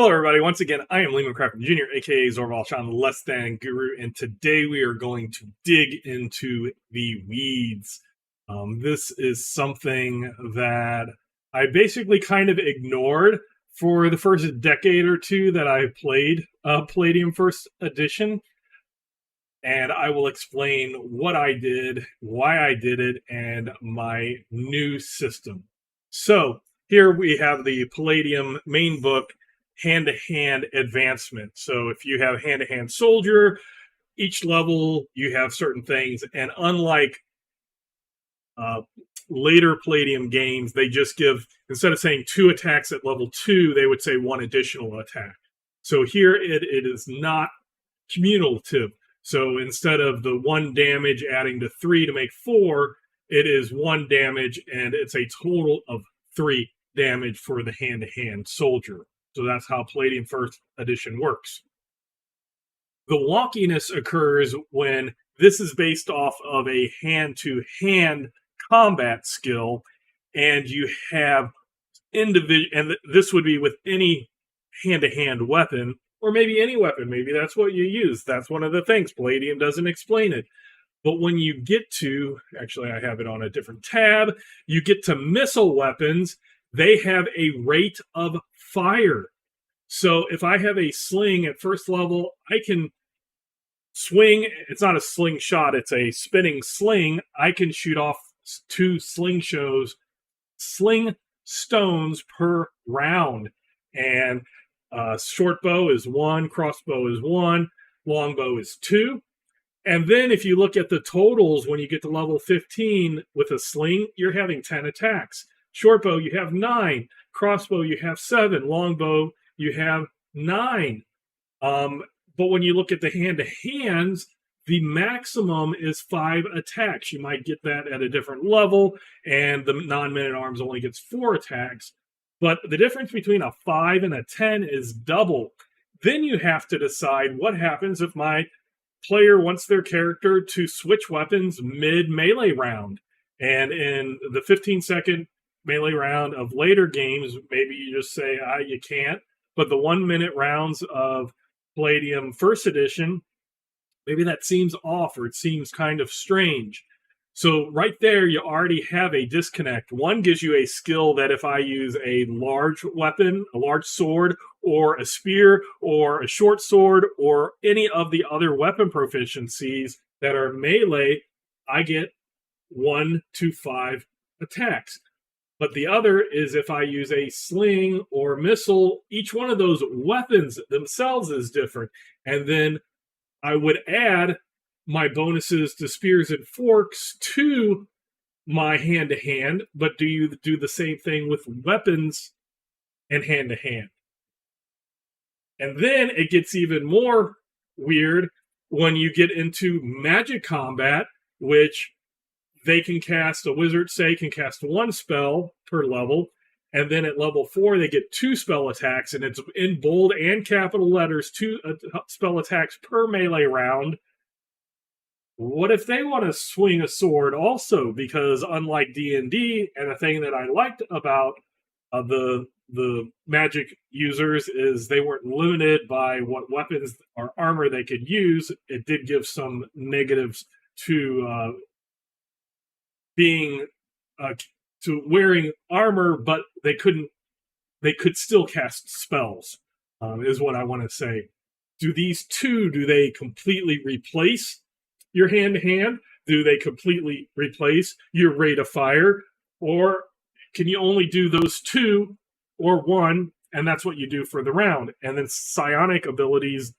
Hello, everybody. Once again, I am Lehman Crafton Jr., aka Zorval Sean, the Less Than Guru, and today we are going to dig into the weeds. This is something that I basically kind of ignored for the first decade or two that I played Palladium First Edition, and I will explain what I did, why I did it, and my new system. So here we have the Palladium main book, hand-to-hand advancement. So if you have hand-to-hand soldier, each level you have certain things, and unlike later Palladium games, they just give, instead of saying 2 attacks at level 2, they would say 1 additional attack. So here it is not cumulative. So instead of the 1 damage adding to 3 to make 4, it is 1 damage, and it's a total of 3 damage for the hand-to-hand soldier. So that's how Palladium First Edition works. The wonkiness occurs when this is based off of a hand-to-hand combat skill, and you have individual, and this would be with any hand-to-hand weapon, or maybe any weapon. Maybe that's what you use. That's one of the things. Palladium doesn't explain it. But when you get to, actually I have it on a different tab, you get to missile weapons, they have a rate of fire. So if I have a sling at first level, I can swing. It's not a slingshot, it's a spinning sling. I can shoot off 2 sling stones per round. And short bow is 1, crossbow is 1, longbow is 2. And then if you look at the totals, when you get to level 15 with a sling, you're having 10 attacks. Short bow, you have 9. Crossbow, you have 7. Longbow, you have 9. But when you look at the hand-to-hands, the maximum is 5 attacks. You might get that at a different level, and the non-men-at-arms only gets 4 attacks. But the difference between a 5 and a 10 is double. Then you have to decide what happens if my player wants their character to switch weapons mid-melee round. And in the 15-second melee round of later games, maybe you just say, you can't. But the 1-minute rounds of Palladium First Edition, maybe that seems off, or it seems kind of strange. So right there, you already have a disconnect. One gives you a skill that if I use a large weapon, a large sword, or a spear, or a short sword, or any of the other weapon proficiencies that are melee, I get 1 to 5 attacks. But the other is if I use a sling or missile, each one of those weapons themselves is different. And then I would add my bonuses to spears and forks to my hand-to-hand, but do you do the same thing with weapons and hand-to-hand? And then it gets even more weird when you get into magic combat, which they can cast, a wizard, say, can cast 1 spell per level, and then at level 4, they get 2 spell attacks, and it's in bold and capital letters, 2 spell attacks per melee round. What if they want to swing a sword also? Because unlike D&D, and a thing that I liked about the magic users is they weren't limited by what weapons or armor they could use. It did give some negatives to being to wearing armor, but they could still cast spells, is what I want to say. Do these two, do they completely replace your hand-to-hand? Do they completely replace your rate of fire? Or can you only do those 2 or 1, and that's what you do for the round? And then psychic abilities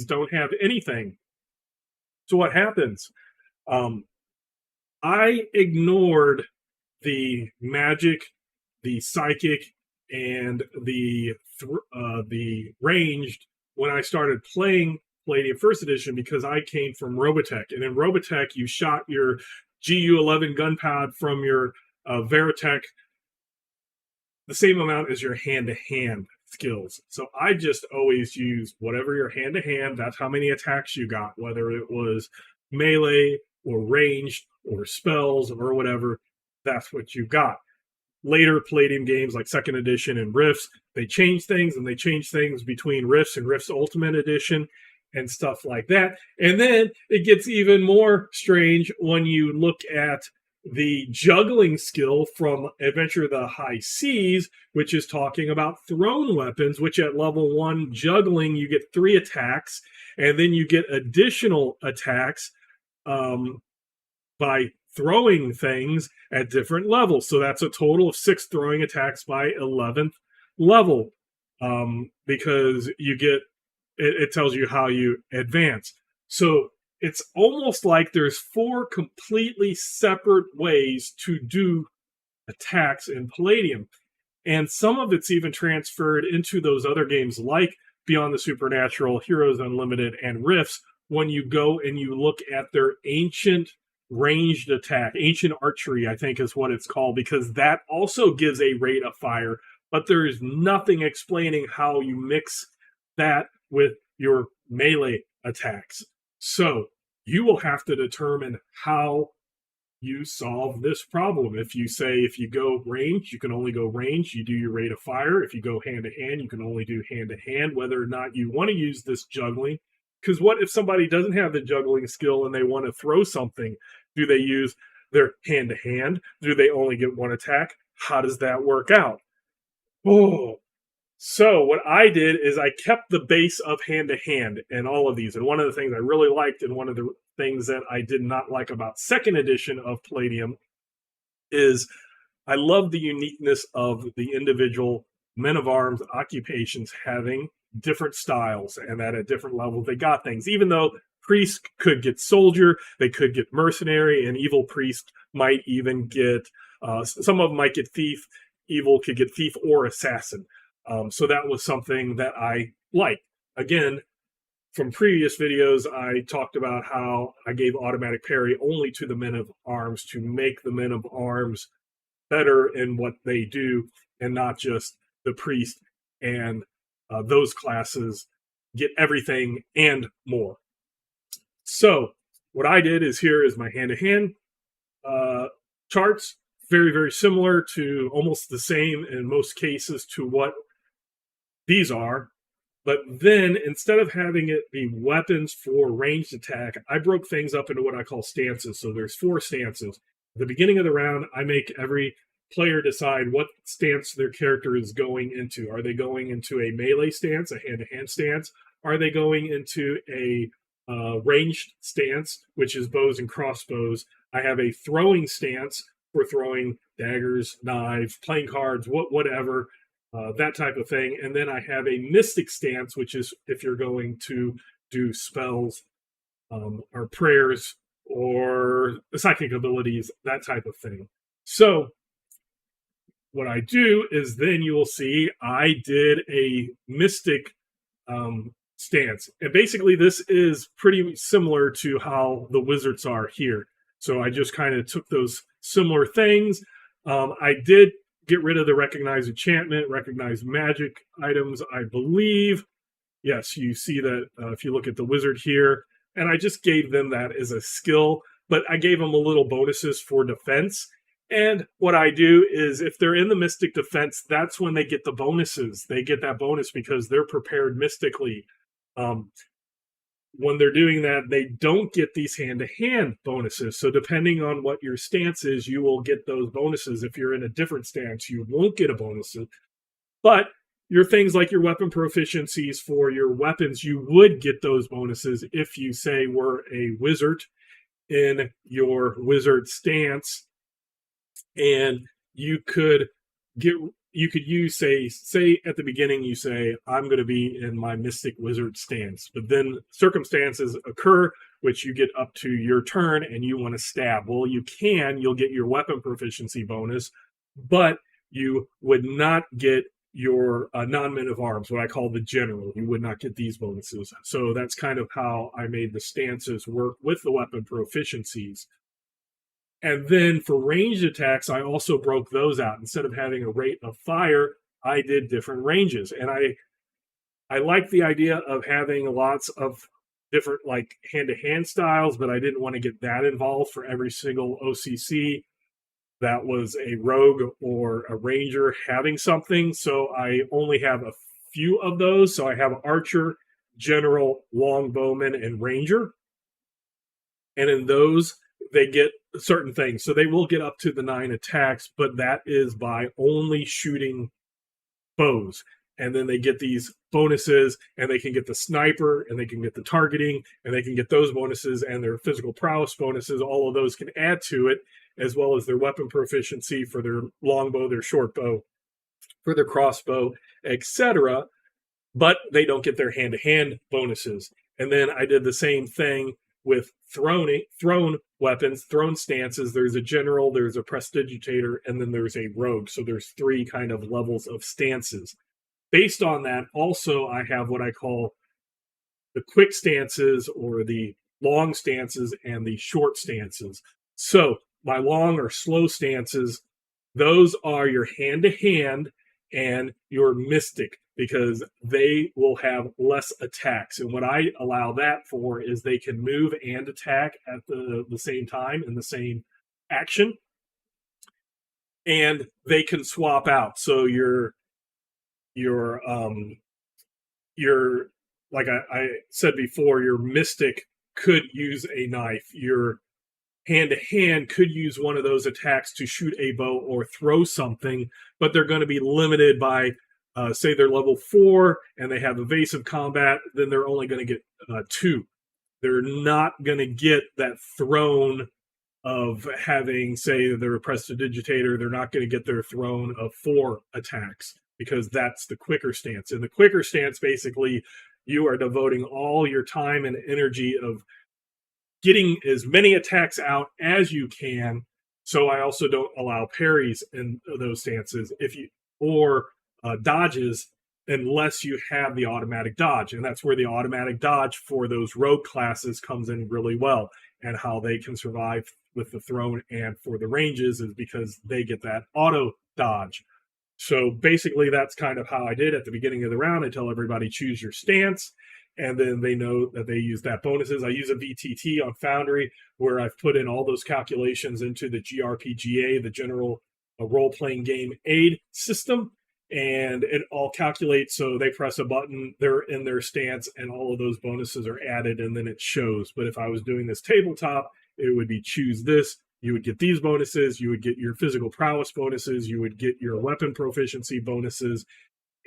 don't have anything. So what happens? I ignored the magic, the psychic, and the ranged when I started playing Palladium First Edition, because I came from Robotech. And in Robotech, you shot your GU-11 gun pad from your Veritech the same amount as your hand-to-hand skills. So I just always used whatever your hand-to-hand, that's how many attacks you got, whether it was melee or ranged or spells or whatever, that's what you got. later Palladium games like Second Edition and Rifts, they change things, and they change things between Rifts and Rifts Ultimate Edition and stuff like that. And then it gets even more strange when you look at the juggling skill from Adventure of the High Seas, which is talking about thrown weapons, which at level 1 juggling, you get 3 attacks, and then you get additional attacks by throwing things at different levels. So that's a total of 6 throwing attacks by 11th level, because you get it tells you how you advance. So it's almost like there's 4 completely separate ways to do attacks in Palladium. And some of it's even transferred into those other games like Beyond the Supernatural, Heroes Unlimited, and Rifts, when you go and you look at their ancient ranged attack, ancient archery, I think is what it's called, because that also gives a rate of fire, but there is nothing explaining how you mix that with your melee attacks. So you will have to determine how you solve this problem. If you say, if you go range, you can only go range, you do your rate of fire. If you go hand to hand, you can only do hand to hand, whether or not you want to use this juggling. Because what if somebody doesn't have the juggling skill and they want to throw something? Do they use their hand to hand? Do they only get 1 attack? How does that work out? Oh, so what I did is I kept the base of hand to hand in all of these. And one of the things I really liked, and one of the things that I did not like about second edition of Palladium, is I love the uniqueness of the individual men of arms occupations having different styles, and that at different levels they got things. Even though priest could get soldier, they could get mercenary, and evil priest might even get, some of them might get thief, evil could get thief or assassin. So that was something that I liked. Again, from previous videos, I talked about how I gave automatic parry only to the men of arms to make the men of arms better in what they do, and not just the priest and those classes get everything and more. So what I did is, here is my hand-to-hand charts. Very, very similar to, almost the same in most cases to what these are. But then, instead of having it be weapons for ranged attack, I broke things up into what I call stances. So there's 4 stances. At the beginning of the round, I make every player decide what stance their character is going into. Are they going into a melee stance, a hand-to-hand stance? Are they going into a ranged stance, which is bows and crossbows? I have a throwing stance for throwing daggers, knives, playing cards, whatever. That type of thing. And then I have a mystic stance, which is if you're going to do spells or prayers or psychic abilities, that type of thing. So what I do is, then you will see I did a mystic stance. And basically this is pretty similar to how the wizards are here. So I just kind of took those similar things. I did get rid of the recognize enchantment, recognize magic items, I believe. Yes, you see that if you look at the wizard here. And I just gave them that as a skill, but I gave them a little bonuses for defense. And what I do is, if they're in the mystic defense, that's when they get the bonuses. They get that bonus because they're prepared mystically. When they're doing that, they don't get these hand-to-hand bonuses. So depending on what your stance is, you will get those bonuses. If you're in a different stance, you won't get a bonus. But your things like your weapon proficiencies for your weapons, you would get those bonuses if you, say, were a wizard in your wizard stance. And you could use, say at the beginning, you say, I'm going to be in my mystic wizard stance, but then circumstances occur which you get up to your turn and you want to stab. Well, you'll get your weapon proficiency bonus, but you would not get your non-men of arms, what I call the general. You would not get these bonuses. So that's kind of how I made the stances work with the weapon proficiencies. And then for ranged attacks, I also broke those out. Instead of having a rate of fire, I did different ranges. And I like the idea of having lots of different, like, hand-to-hand styles, but I didn't want to get that involved for every single OCC. that was a rogue or a ranger having something. So I only have a few of those. So I have archer, general, longbowman, and ranger. And in those, they get certain things. So they will get up to the 9 attacks, but that is by only shooting bows. And then they get these bonuses, and they can get the sniper, and they can get the targeting, and they can get those bonuses and their physical prowess bonuses. All of those can add to it, as well as their weapon proficiency for their longbow, their short bow, for their crossbow, etc. But they don't get their hand-to-hand bonuses. And then I did the same thing with thrown weapons, thrown stances. There's a general, there's a prestidigitator, and then there's a rogue. So there's 3 kind of levels of stances. Based on that, also I have what I call the quick stances or the long stances and the short stances. So my long or slow stances, those are your hand-to-hand and your mystic, because they will have less attacks. And what I allow that for is they can move and attack at the same time in the same action. And they can swap out. So your like I said before, your mystic could use a knife. Your hand-to-hand could use one of those attacks to shoot a bow or throw something, but they're going to be limited by say they're level 4 and they have evasive combat, then they're only going to get 2. They're not going to get that thrown of having, say, they're a prestidigitator. They're not going to get their thrown of 4 attacks, because that's the quicker stance. In the quicker stance, basically, you are devoting all your time and energy of getting as many attacks out as you can. So I also don't allow parries in those stances or dodges unless you have the automatic dodge. And that's where the automatic dodge for those rogue classes comes in really well, and how they can survive with the throne and for the ranges is because they get that auto dodge. So basically that's kind of how I did at the beginning of the round. I tell everybody choose your stance, and then they know that they use that bonuses. I use a VTT on Foundry where I've put in all those calculations into the GRPGA, the General Role-Playing Game Aid system, and it all calculates. So they press a button, they're in their stance, and all of those bonuses are added, and then it shows. But if I was doing this tabletop, it would be choose this. You would get these bonuses. You would get your physical prowess bonuses. You would get your weapon proficiency bonuses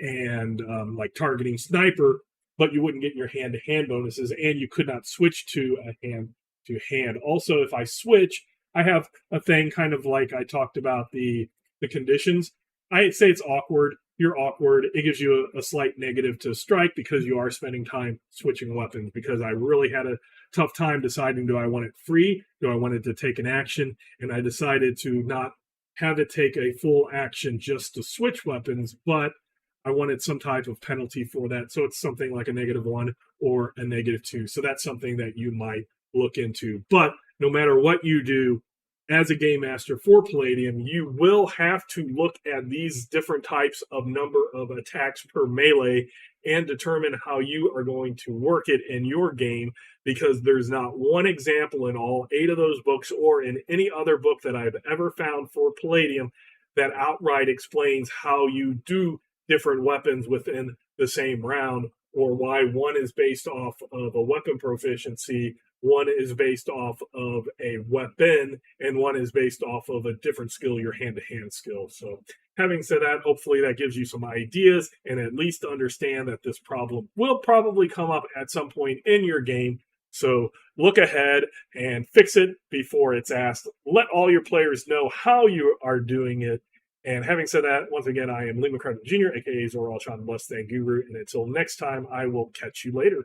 and like targeting sniper, but you wouldn't get your hand-to-hand bonuses, and you could not switch to a hand-to-hand. Also, if I switch, I have a thing kind of like I talked about the conditions. I'd say it's awkward. You're awkward. It gives you a slight negative to strike because you are spending time switching weapons, because I really had a tough time deciding, do I want it free? Do I want it to take an action? And I decided to not have it take a full action just to switch weapons, but I wanted some type of penalty for that. So it's something like a -1 or a -2. So that's something that you might look into. But no matter what you do, as a game master for Palladium, you will have to look at these different types of number of attacks per melee and determine how you are going to work it in your game, because there's not one example in all 8 of those books or in any other book that I've ever found for Palladium that outright explains how you do different weapons within the same round, or why one is based off of a weapon proficiency, one is based off of a weapon, and one is based off of a different skill, your hand-to-hand skill. So having said that, hopefully that gives you some ideas and at least understand that this problem will probably come up at some point in your game. So look ahead and fix it before it's asked. Let all your players know how you are doing it. And having said that, once again, I am Lee McCartan Jr., a.k.a. Zora Alshon, Blessed Thank Guru. And until next time, I will catch you later.